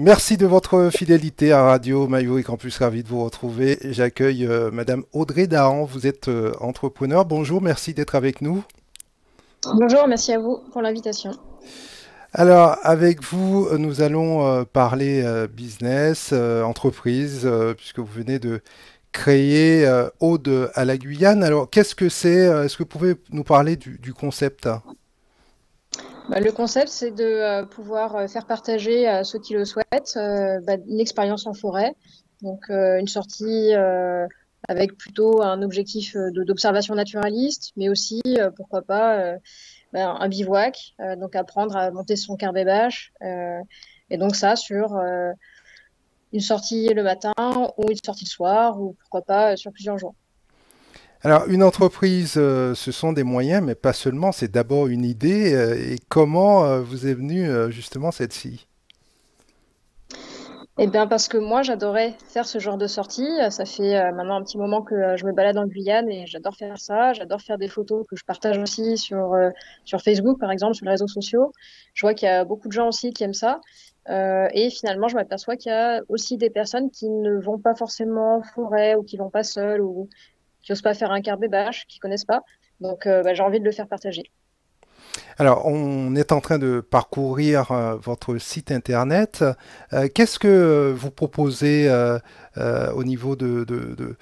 Merci de votre fidélité à Radio Mayuri Campus, ravi de vous retrouver. J'accueille Madame Audrey Dahan, vous êtes entrepreneur. Bonjour, merci d'être avec nous. Bonjour, merci à vous pour l'invitation. Alors, avec vous, nous allons parler business, entreprise, puisque vous venez de créer Aude à la Guyane. Alors, qu'est-ce que c'est? Est-ce que vous pouvez nous parler du concept? Le concept, c'est de pouvoir faire partager à ceux qui le souhaitent une expérience en forêt. Donc, une sortie avec plutôt un objectif d'observation naturaliste, mais aussi, pourquoi pas, un bivouac, donc apprendre à monter son quart bâche. Et donc ça sur une sortie le matin ou une sortie le soir, ou pourquoi pas sur plusieurs jours. Alors, une entreprise, ce sont des moyens, mais pas seulement, c'est d'abord une idée. Et comment vous est venue justement celle-ci? Eh bien, parce que moi, j'adorais faire ce genre de sortie. Ça fait maintenant un petit moment que je me balade en Guyane et j'adore faire ça. J'adore faire des photos que je partage aussi sur Facebook, par exemple, sur les réseaux sociaux. Je vois qu'il y a beaucoup de gens aussi qui aiment ça. Et finalement, je m'aperçois qu'il y a aussi des personnes qui ne vont pas forcément en forêt ou qui vont pas seules ou qui osent pas faire un quart bâche, qui connaissent pas. Donc, j'ai envie de le faire partager. Alors, on est en train de parcourir votre site internet. Qu'est-ce que vous proposez au niveau de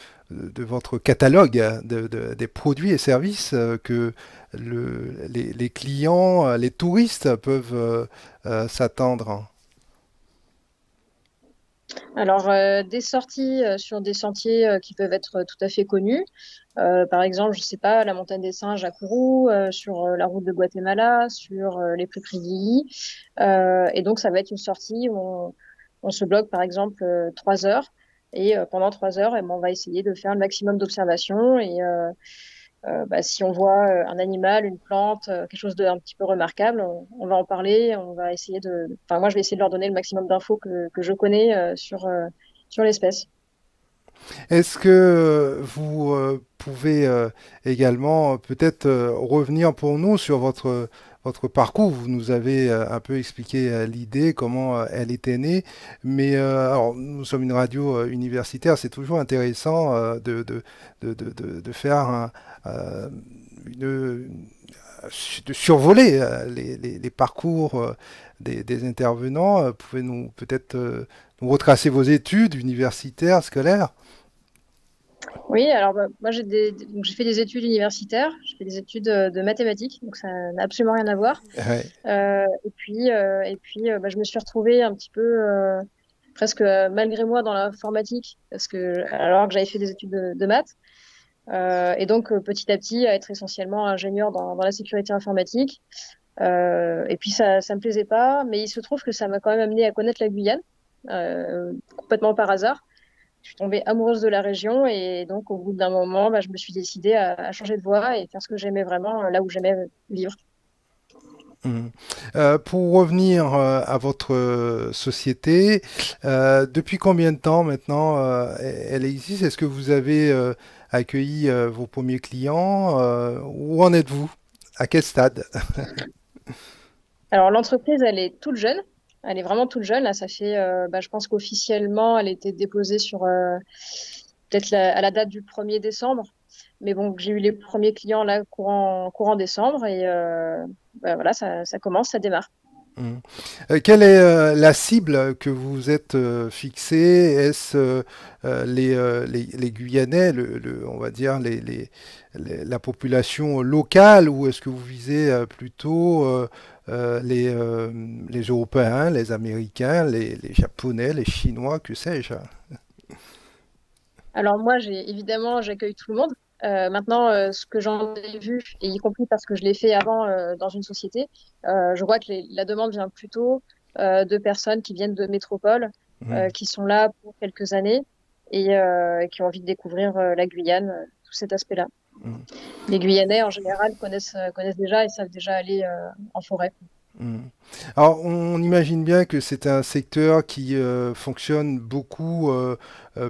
votre catalogue des produits et services que les clients, les touristes peuvent s'attendre? Alors, des sorties sur des sentiers qui peuvent être tout à fait connus. Par exemple, je sais pas, la montagne des singes à Kourou, sur la route de Guatemala, sur les plus prix. Et donc, ça va être une sortie où on se bloque, par exemple, 3 heures. Et pendant 3 heures, eh ben, on va essayer de faire le maximum d'observations. Et si on voit un animal, une plante, quelque chose d'un petit peu remarquable, on va en parler. On va essayer de. Enfin, moi, je vais essayer de leur donner le maximum d'infos que je connais sur l'espèce. Est-ce que vous pouvez également peut-être revenir pour nous sur votre parcours? Vous nous avez un peu expliqué l'idée, comment elle était née, mais alors, nous sommes une radio universitaire, c'est toujours intéressant de faire euh, une, de survoler les parcours des intervenants. Pouvez-nous peut-être nous retracer vos études universitaires, scolaires? Oui, alors moi donc, j'ai fait des études universitaires, j'ai fait des études de mathématiques, donc ça n'a absolument rien à voir. Ouais. Je me suis retrouvée un petit peu presque malgré moi dans l'informatique, parce que alors que j'avais fait des études de maths. Et donc, petit à petit, à être essentiellement ingénieur dans la sécurité informatique. Et puis, ça me plaisait pas, mais il se trouve que ça m'a quand même amené à connaître la Guyane, complètement par hasard. Je suis tombée amoureuse de la région et donc, au bout d'un moment, je me suis décidée à changer de voie et faire ce que j'aimais vraiment, là où j'aimais vivre. Mhm. Pour revenir à votre société, depuis combien de temps maintenant elle existe? Est-ce que vous avez accueilli vos premiers clients? Où en êtes-vous? À quel stade? Alors, l'entreprise, elle est toute jeune. Elle est vraiment toute jeune. Là, ça fait, je pense qu'officiellement, elle était déposée sur peut-être à la date du 1er décembre. Mais bon, j'ai eu les premiers clients là courant décembre et voilà, ça commence, ça démarre. Mhm. Quelle est la cible que vous êtes fixée? Est-ce les Guyanais, on va dire la population locale, ou est-ce que vous visez plutôt les Européens, les Américains, les Japonais, les Chinois, que sais-je? Alors moi, évidemment, j'accueille tout le monde. Maintenant, ce que j'en ai vu, et y compris parce que je l'ai fait avant dans une société, je vois que la demande vient plutôt de personnes qui viennent de métropole, Mhm. qui sont là pour quelques années et qui ont envie de découvrir la Guyane, tout cet aspect-là. Mhm. Les Guyanais, en général, connaissent déjà et savent déjà aller en forêt. Mhm. Alors, on imagine bien que c'est un secteur qui fonctionne beaucoup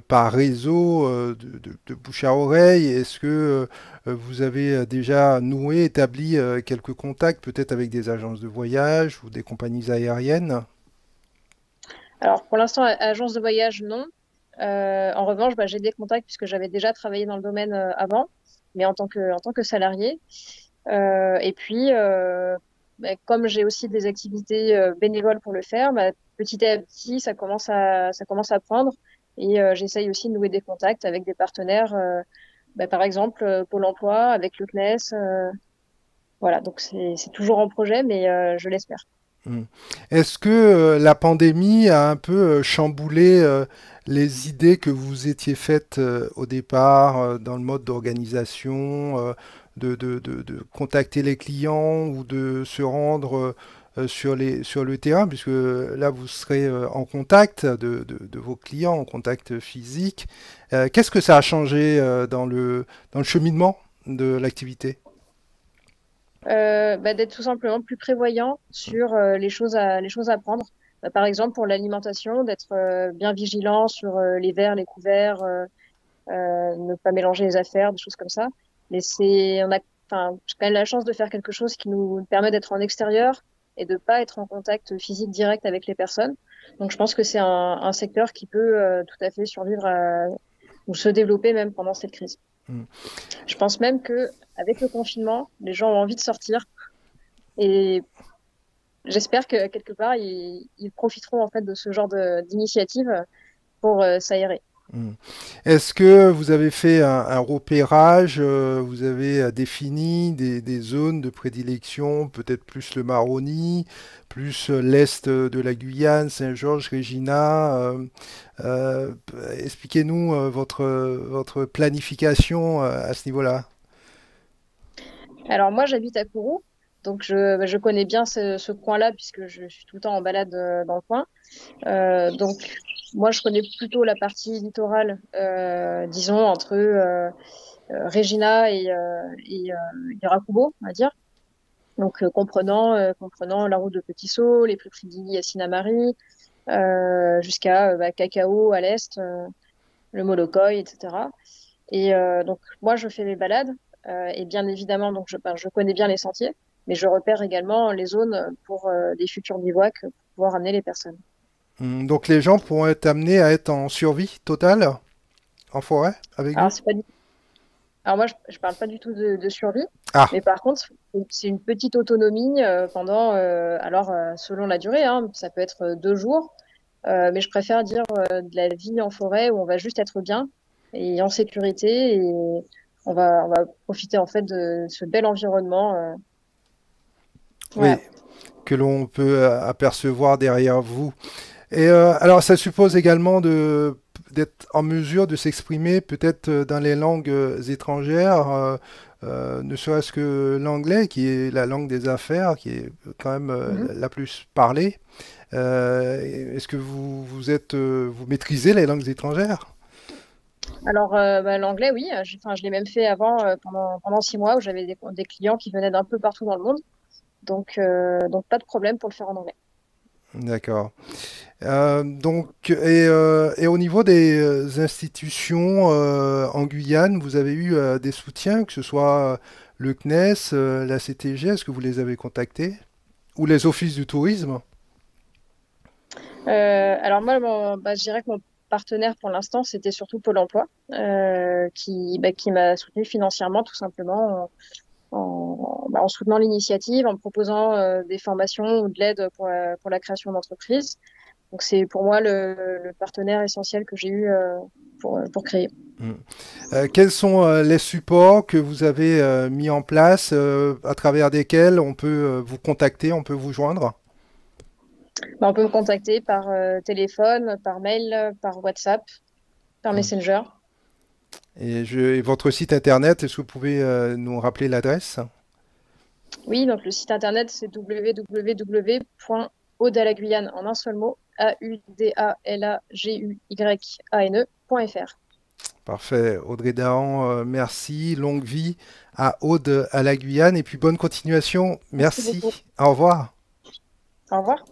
par réseau, de bouche à oreille. Est-ce que vous avez déjà noué, établi quelques contacts, peut-être avec des agences de voyage ou des compagnies aériennes? Alors, pour l'instant, agence de voyage, non. En revanche, bah, j'ai des contacts puisque j'avais déjà travaillé dans le domaine avant, mais en tant que salarié. Et puis, bah, comme j'ai aussi des activités bénévoles pour le faire, bah, petit à petit, ça commence à prendre. Et j'essaye aussi de nouer des contacts avec des partenaires, bah, par exemple Pôle emploi, avec le CNES. Voilà, donc c'est toujours en projet, mais je l'espère. Mm. Est-ce que la pandémie a un peu chamboulé les idées que vous étiez faites au départ dans le mode d'organisation, de contacter les clients ou de se rendre sur le terrain, puisque là vous serez en contact de vos clients, en contact physique. Qu'est-ce que ça a changé dans le cheminement de l'activité? Bah, d'être tout simplement plus prévoyant sur les choses à prendre. Bah, par exemple, pour l'alimentation, d'être bien vigilant sur les verres, les couverts, ne pas mélanger les affaires, des choses comme ça. Mais j'ai quand même la chance de faire quelque chose qui nous permet d'être en extérieur et de pas être en contact physique direct avec les personnes. Donc, je pense que c'est un secteur qui peut tout à fait survivre ou se développer même pendant cette crise. Mm. Je pense même que avec le confinement, les gens ont envie de sortir et j'espère que quelque part ils profiteront en fait de ce genre d'initiative pour s'aérer. Mm. Est-ce que vous avez fait un repérage, vous avez défini des zones de prédilection, peut-être plus le Maroni, plus l'est de la Guyane, Saint-Georges, Regina. Euh, Expliquez-nous votre planification à ce niveau-là. Alors moi j'habite à Kourou, donc je connais bien ce coin-là puisque je suis tout le temps en balade dans le coin. Donc moi je connais plutôt la partie littorale, disons entre Regina et Yarakubo, on va dire. Donc comprenant la route de Petit Saut, les plus près à Sinamari, jusqu'à bah, Cacao à l'est, le Molokoï, etc. Et donc moi je fais mes balades et bien évidemment donc je connais bien les sentiers, mais je repère également les zones pour des futurs bivouacs pour pouvoir amener les personnes. Donc les gens pourront être amenés à être en survie totale en forêt avec Alors vous? c'est pas du- Alors moi je parle pas du tout de survie, Ah, mais par contre c'est une petite autonomie pendant selon la durée, hein, ça peut être 2 jours, mais je préfère dire de la vie en forêt où on va juste être bien et en sécurité et on va profiter en fait de ce bel environnement. oui, Voilà. que l'on peut apercevoir derrière vous. Et alors, ça suppose également d'être en mesure de s'exprimer peut-être dans les langues étrangères, ne serait-ce que l'anglais, qui est la langue des affaires, qui est quand même Mhm. la plus parlée. Est-ce que vous maîtrisez les langues étrangères? Alors, bah, l'anglais, oui. Je l'ai même fait avant pendant 6 mois où j'avais des clients qui venaient d'un peu partout dans le monde. Donc pas de problème pour le faire en anglais. D'accord. Et au niveau des institutions en Guyane, vous avez eu des soutiens, que ce soit le CNES, la CTG, est-ce que vous les avez contactés? Ou les offices du tourisme? Alors moi, je dirais que mon partenaire pour l'instant, c'était surtout Pôle emploi, qui m'a soutenu financièrement tout simplement en soutenant l'initiative, en proposant des formations ou de l'aide pour la création d'entreprise. Donc c'est pour moi le partenaire essentiel que j'ai eu pour créer. Mm. Quels sont les supports que vous avez mis en place à travers desquels on peut vous contacter, on peut vous joindre? Bah, on peut me contacter par téléphone, par mail, par WhatsApp, par Mm. Messenger. Et votre site internet, est-ce que vous pouvez nous rappeler l'adresse? Oui, donc le site internet c'est www.audalaguyane en un seul mot, AUDALAGUYANE.fr. Parfait. Audrey Dahan, merci. Longue vie à Aude à la Guyane et puis bonne continuation. Merci beaucoup. Merci. Au revoir. Au revoir.